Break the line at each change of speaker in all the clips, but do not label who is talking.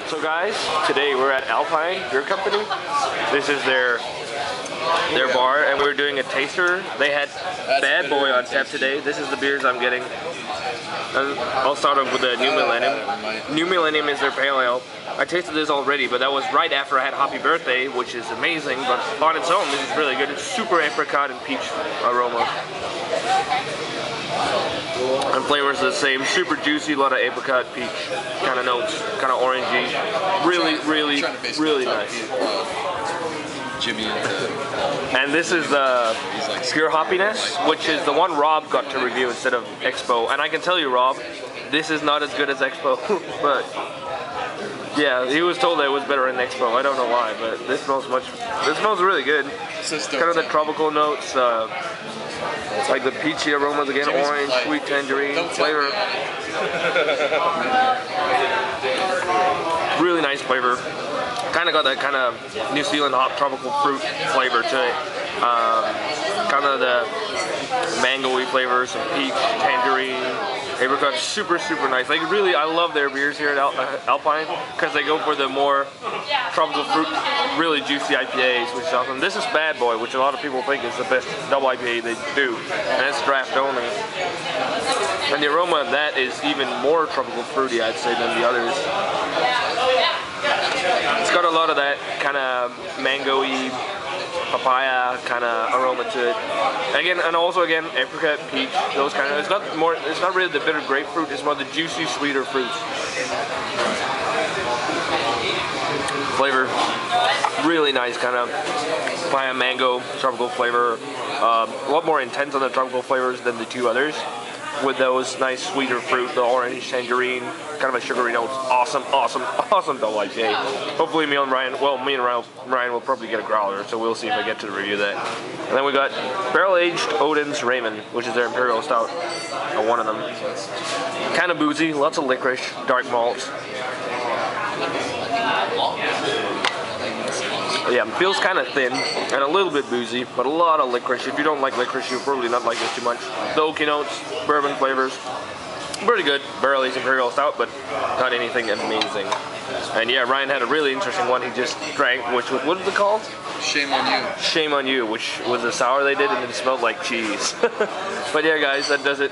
So guys, today we're at Alpine Beer Company. This is their bar, and we're doing a taster. They had Bad Boy on tap today. This is the beers I'm getting. I'll start off with the New Millennium. New Millennium is their pale ale. I tasted this already, but that was right after I had Happy Birthday, which is amazing, but on its own, this is really good. It's super apricot and peach aroma. And flavors the same, super juicy, a lot of apricot, peach kind of notes, kind of orangey. Really nice.
Jimmy
and this is the Pure Hoppiness, which is the one Rob got to review instead of Expo. And I can tell you, Rob, this is not as good as Expo, but yeah, he was told that it was better in Expo. I don't know why, but this smells really good. Kind of the tropical notes, like the peachy aromas again, orange, sweet tangerine flavor. Really nice flavor. Kind of got that kind of New Zealand hop tropical fruit flavor to it. Kind of the mango-y flavors, some peach, tangerine, apricot. Super nice. Like really, I love their beers here at Alpine because they go for the more tropical fruit, really juicy IPAs, which is awesome. This is Bad Boy, which a lot of people think is the best double IPA they do, and it's draft only. And the aroma of that is even more tropical fruity, I'd say, than the others. It's got a lot of that kind of mango-y, papaya kind of aroma to it. And also apricot, peach, those kind of. It's not really the bitter grapefruit. It's more the juicy, sweeter fruits. Flavor, really nice kind of papaya, mango, tropical flavor. A lot more intense on the tropical flavors than the two others. With those nice sweeter fruit, the orange, tangerine, kind of a sugary notes. Awesome double IPA. Hopefully me and Ryan will probably get a growler, so we'll see if I get to review that. And then we got barrel-aged Odin's Raven, which is their Imperial Stout, one of them. Kind of boozy, lots of licorice, dark malt. Yeah, it feels kind of thin and a little bit boozy, but a lot of licorice. If you don't like licorice, you'll probably not like this too much. The oaky notes, bourbon flavors, pretty good. Barrel-aged Imperial Stout, but not anything amazing. And yeah, Ryan had a really interesting one he just drank, which was, what was it called?
Shame on You.
Shame on You, which was a sour they did, and it smelled like cheese. But yeah, guys, that does it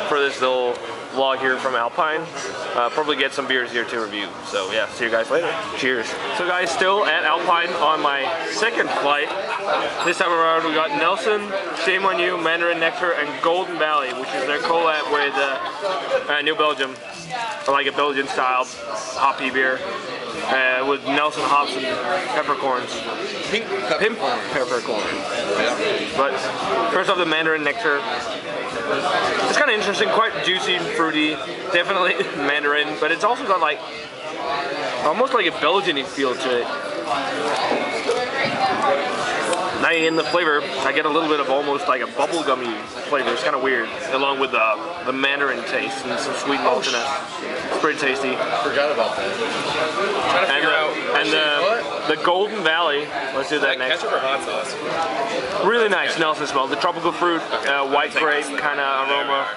for this little vlog here from Alpine. Probably get some beers here to review. So yeah, see you guys later. Cheers. So guys, still at Alpine on my second flight. This time around we got Nelson, Shame on You, Mandarin Nectar, and Golden Valley, which is their collab with New Belgium, like a Belgian style hoppy beer. With Nelson hops and peppercorns.
Pink
peppercorn. But first off, the Mandarin Nectar. It's kind of interesting, quite juicy and fruity. Definitely Mandarin, but it's also got like almost like a Belgian feel to it. Now in the flavor, I get a little bit of almost like a bubblegummy flavor. It's kind of weird, along with the Mandarin taste and some sweet maltiness. It's pretty tasty.
Forgot about that.
And the Golden Valley. Let's do that next.
Ketchup or hot sauce?
Really nice Nelson smell. The tropical fruit, white grape kind of aroma.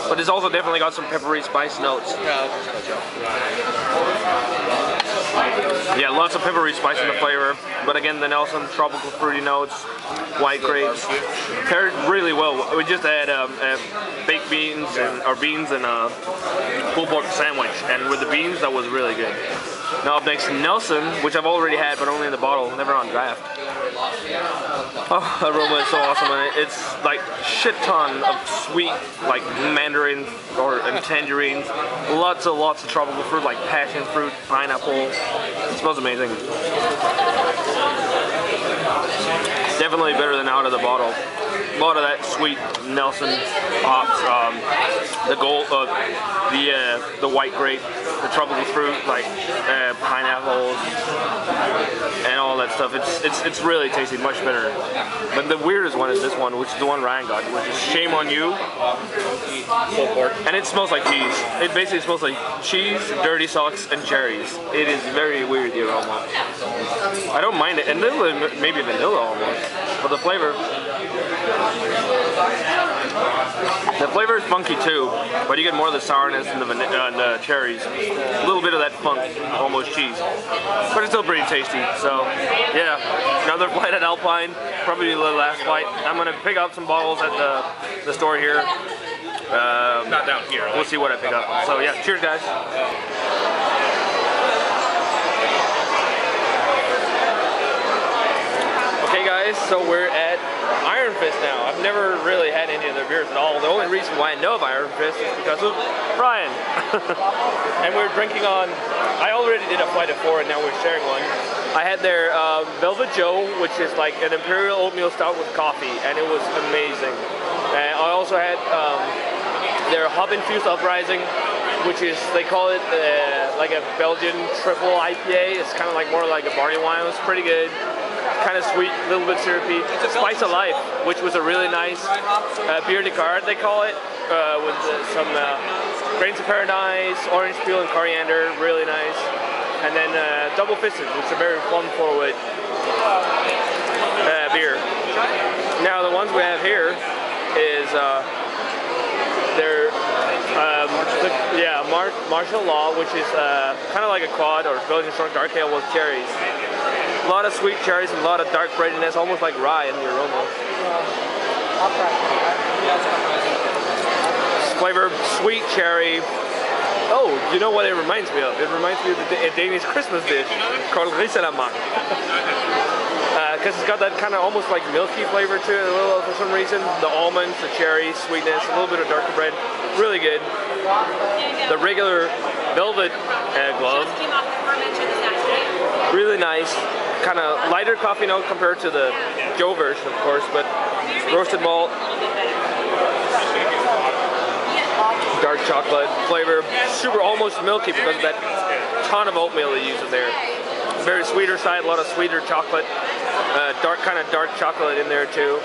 But it's also definitely got some peppery spice notes. Yeah, lots of peppery spice in the flavor. But again, the Nelson tropical fruity notes, white grapes, paired really well. We just had baked beans and a pulled pork sandwich, and with the beans, that was really good. Now up next, Nelson, which I've already had, but only in the bottle, never on draft. Oh, the aroma is so awesome, and it's like shit ton of sweet, like mandarin and tangerines. Lots of tropical fruit, like passion fruit, pineapple. It smells amazing. Definitely better than out of the bottle. A lot of that sweet Nelson hops, the white grape, the tropical fruit, like pineapples, and all that stuff. It's really tasty, much better. But the weirdest one is this one, which is the one Ryan got, which is Shame on You. And it smells like cheese. It basically smells like cheese, dirty socks, and cherries. It is very weird, the aroma. I don't mind it, and maybe vanilla almost, but the flavor. The flavor is funky too, but you get more of the sourness and the cherries. A little bit of that funk, almost cheese. But it's still pretty tasty. So, yeah, another flight at Alpine, probably the last flight. I'm gonna pick up some bottles at the store here. Not down here. We'll see what I pick up. So yeah, cheers guys. Okay guys, so we're at Iron Fist now. I've never really had any of their beers at all. The only reason why I know of Iron Fist is because of Brian. And we're drinking on, I already did a flight of 4 and now we're sharing one. I had their Velvet Joe, which is like an imperial oatmeal stout with coffee, and it was amazing. And I also had their hop infused uprising, which is, they call it like a Belgian triple IPA. It's kind of like more like a barley wine. It was pretty good. Kind of sweet, a little bit syrupy. Spice of Life, which was a really nice bière de carte, they call it, with some grains of paradise, orange peel and coriander, really nice. And then Double Fisted, which is a very fun-forward beer. Now the ones we have here is they're Martial Law, which is kind of like a quad or Belgian strong dark ale with cherries. A lot of sweet cherries and a lot of dark breadiness, almost like rye in the aroma. Flavor, sweet cherry. Oh, you know what it reminds me of? It reminds me of a Danish Christmas dish called risalamak. Because it's got that kind of almost like milky flavor to it a little for some reason. The almonds, the cherry, sweetness, a little bit of darker bread. Really good. The regular velvet glove. Really nice. Kind of lighter coffee note compared to the Joe version, of course, but roasted malt, dark chocolate flavor, super almost milky because of that ton of oatmeal they use in there. Very sweeter side, a lot of sweeter chocolate, kind of dark chocolate in there too.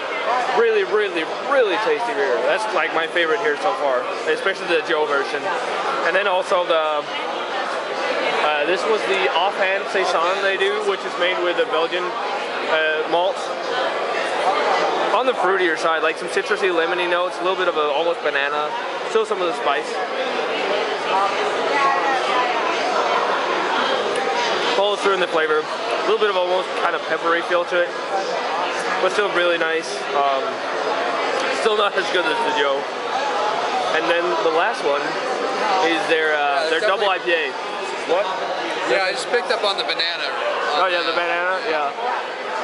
Really, really, really tasty beer. That's like my favorite here so far, especially the Joe version. And then also the this was the offhand saison they do, which is made with a Belgian malt. On the fruitier side, like some citrusy, lemony notes, a little bit of almost banana, still some of the spice. Follows through in the flavor, a little bit of almost kind of peppery feel to it, but still really nice. Still not as good as the Joe. And then the last one is their double IPA. What?
Yeah, I just picked up on the banana.
Oh yeah, the banana, yeah.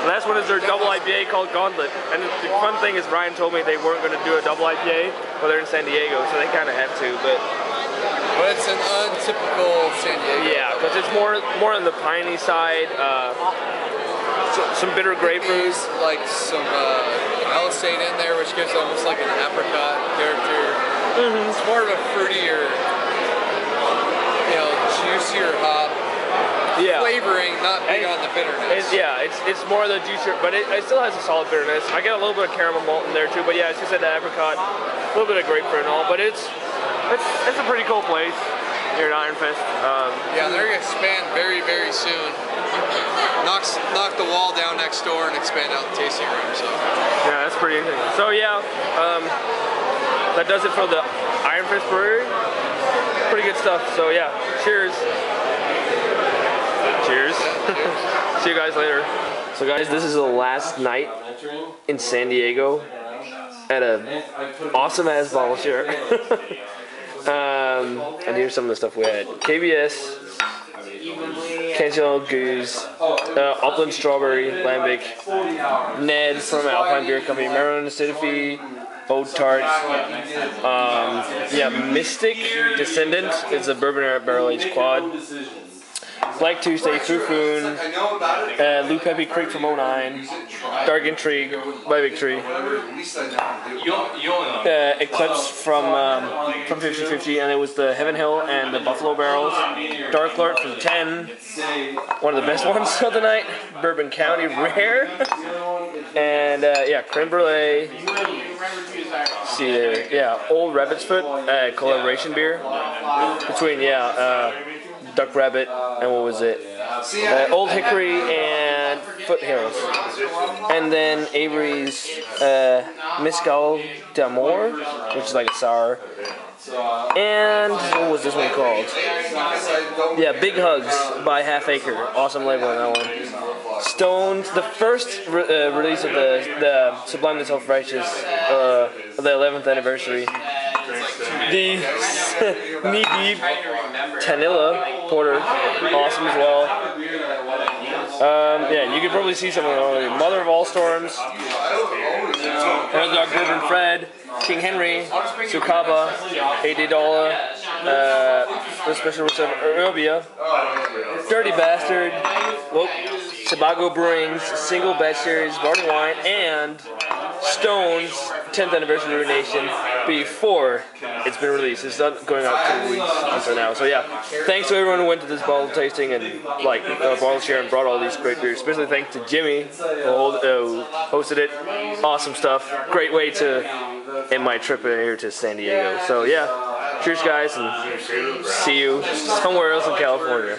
The last one is their double IPA called Gauntlet. And the fun thing is Ryan told me they weren't going to do a double IPA, but they're in San Diego, so they kind of have to. But
it's an untypical San Diego.
Yeah, because it's more on the piney side. Some bitter grapefruit.
Like some Alisate in there, which gives almost like an apricot character. Mm-hmm. It's more of a fruitier, juicier hop flavoring, not big on the bitterness.
It's more the juicier, but it still has a solid bitterness. I get a little bit of caramel malt in there too, but yeah, as you said, the apricot, a little bit of grapefruit and all, but it's a pretty cool place here at Iron Fist.
Yeah, they're going to expand very, very soon. Knock the wall down next door and expand out the tasting room. So
yeah, that's pretty interesting. So yeah, that does it for the Iron Fist Brewery. Pretty good stuff. So yeah, cheers. Cheers. See you guys later. So guys, this is the last night in San Diego at a awesome ass bottle share. And here's some of the stuff we had. KBS, Canceled Goose, Upland Strawberry, Lambic, Ned from Alpine Beer Company, Maryland Acidity, Oat Tart, Mystic Descendant is a bourbon barrel aged quad. Black Tuesday, Fufoon, Lou Pepe Creek from 09, Dark Intrigue by Victory, Eclipse from 50/50, and it was the Heaven Hill and the Buffalo Barrels, Dark Lord from 10, one of the best ones of the night, Bourbon County Rare, and Creme Brulee. See there, Old Rabbit's Foot, collaboration beer between Duck Rabbit and what was it? Old Hickory and Foothills. And then Avery's Mescal d'Amour, which is like a sour. And what was this one called? Yeah, Big Hugs by Half Acre. Awesome label on that one. Stoned, the first release of the Sublime and Self-Righteous, the 11th anniversary. The Knee Deep Tanilla Porter, awesome as well. Yeah, you could probably see some of them. Mother of All Storms, Dog Bourbon Fred, King Henry, Sukaba, A.D. Dollar, the special reserve Urbia, Dirty Bastard, Tobago Brewing's Single Batch Series Barley Wine, and Stone's 10th Anniversary Ruination before it's been released. It's not going out 2 weeks until now. So yeah, thanks to everyone who went to this bottle tasting and bottle share and brought all these great beers. Especially thanks to Jimmy who hosted it. Awesome stuff. Great way to end my trip here to San Diego. So yeah, cheers guys, and see you somewhere else in California.